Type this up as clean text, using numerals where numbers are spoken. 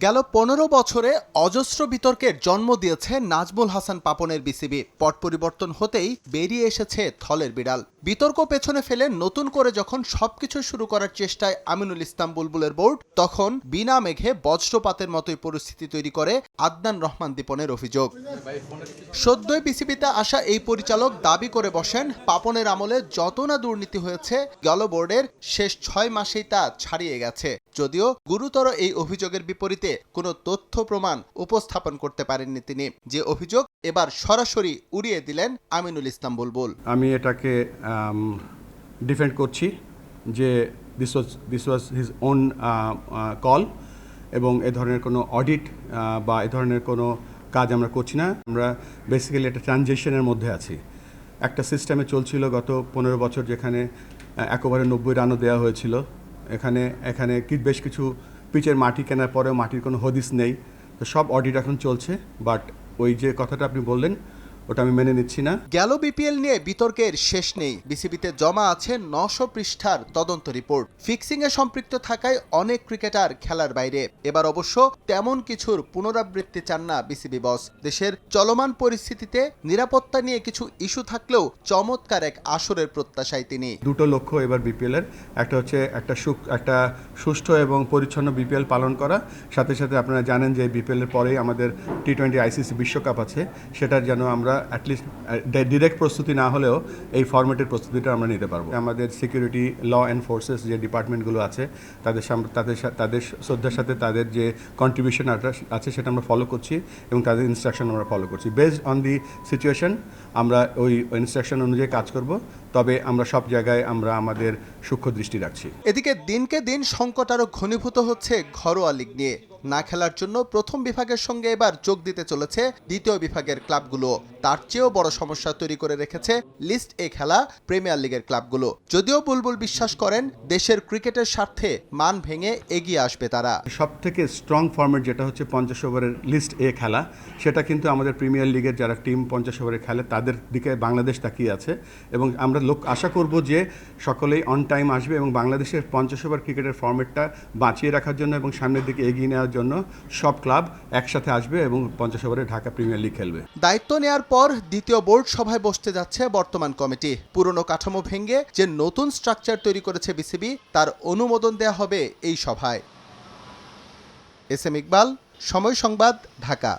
গেল ১৫ বছরে অজস্র বিতর্কের জন্ম দিয়েছে নাজমুল হাসান পাপনের বিসিবি। পট পরিবর্তন হতেই বেরিয়ে এসেছে থলের বিড়াল। বিতর্ক পেছনে ফেলে নতুন করে যখন সবকিছু শুরু করার চেষ্টায় আমিনুল ইসলাম বুলবুলের বোর্ড, তখন বিনা মেঘে বজ্রপাতের মতোই পরিস্থিতি তৈরি করে আদনান রহমান দীপনের অভিযোগ। সদ্যই বিসিবিতে আসা এই পরিচালক দাবি করে বসেন, পাপনের আমলে যত না দুর্নীতি হয়েছে গেল বোর্ডের শেষ ৬ মাসেই তা ছাড়িয়ে গেছে। যদিও গুরুতর এই অভিযোগের বিপরীতে কোনো তথ্য প্রমাণ উপস্থাপন করতে পারেননি তিনি, যে অভিযোগ এবার সরাসরি উড়িয়ে দিলেন আমিনুল ইসলাম বুলবুল। আমি এটাকে ডিফেন্ড করছি যে this was his own call, এবং এ ধরনের কোনো অডিট বা এ ধরনের কোনো কাজ আমরা করছি না। আমরা বেসিক্যালি একটা ট্রানজিশনের মধ্যে আছি। একটা সিস্টেমে চলছিল গত ১৫ বছর, যেখানে একবারে ৯০ রানও দেওয়া হয়েছিল। এখানে বেশ কিছু পিচের মাটি কেনার পরেও মাটির কোনো হদিস নেই। তো সব অডিট এখন চলছে, বাট ওই যে কথাটা আপনি বললেন ওটা আমি মেনে নিচ্ছি না। গেল বিপিএল নিয়ে বিতর্কের শেষ নেই। বিসিবিতে জমা আছে ৯০০ পৃষ্ঠার তদন্ত রিপোর্ট। ফিক্সিংয়ে সম্পৃক্ত থাকায় অনেক ক্রিকেটার খেলার বাইরে। এবার অবশ্য তেমন কিছুর পুনরাবৃত্তি চান না বিসিবি বস। দেশের চলমান পরিস্থিতিতে নিরাপত্তা নিয়ে কিছু ইস্যু থাকলেও চমৎকার এক আসরের প্রত্যাশায় তিনি। দুটো লক্ষ্য এবার বিপিএলের, একটা হচ্ছে একটা সুষ্ঠু এবং পরিচ্ছন্ন বিপিএল পালন করা, সাথে সাথে আপনারা জানেন যে বিপিএলের পরেই আমাদের টি-20 আইসিসি বিশ্বকাপ আছে, সেটার যেন আমরা অ্যাটলিস্ট ডিরেক্ট প্রস্তুতি না হলেও এই ফরম্যাটের প্রস্তুতিটা আমরা নিতে পারবো। আমাদের সিকিউরিটি, ল অ্যান্ড ফোর্সেস যে ডিপার্টমেন্টগুলো আছে তাদের শ্রদ্ধার সাথে তাদের যে কন্ট্রিবিউশন আছে সেটা আমরা ফলো করছি, এবং তাদের ইনস্ট্রাকশন আমরা ফলো করছি। বেসড অন দি সিচুয়েশন আমরা ওই ইনস্ট্রাকশন অনুযায়ী কাজ করব। তবে আমরা সব জায়গায় আমরা আমাদের সূক্ষ্ম দৃষ্টি রাখছি। এদিকে দিনকে দিন সংকট আরও ঘনীভূত হচ্ছে ঘরোয়া লিগ নিয়ে। না খেলার জন্য প্রথম বিভাগের সঙ্গে এবার যোগ দিতে চলেছে দ্বিতীয় বিভাগের ক্লাবগুলো। তার চেয়েও বড় সমস্যা তৈরি করে রেখেছে লিস্ট এ খেলা প্রিমিয়ার লিগের ক্লাবগুলো। যদিও বুলবুল বিশ্বাস করেন দেশের ক্রিকেটের স্বার্থে মান ভেঙে এগিয়ে আসবে তারা। সব থেকে স্ট্রং ফরম্যাট যেটা হচ্ছে 50 ওভারের লিস্ট এ খেলা, সেটা কিন্তু আমাদের প্রিমিয়ার লিগের যারা টিম 50 ওভারে খেলে তাদের দিকে বাংলাদেশ তাকিয়ে আছে, এবং আমরা আশা করব যে সকলেই অন টাইম আসবে এবং বাংলাদেশের 50 ওভার ক্রিকেটের ফরম্যাটটা বাঁচিয়ে রাখার জন্য এবং সামনের দিকে এগিয়ে নেওয়ার জন্য সব ক্লাব একসাথে আসবে এবং 50 ওভারে ঢাকা প্রিমিয়ার লিগ খেলবে। দায়িত্ব নেয়ার পর দ্বিতীয় বোর্ড সভায় বসতে যাচ্ছে বর্তমান কমিটি। পুরনো কাঠামো ভেঙে যে নতুন স্ট্রাকচার তৈরি করেছে বিসিবি, তার অনুমোদন দেয়া হবে এই সভায়। এস এম ইকবাল, সময় সংবাদ, ঢাকা।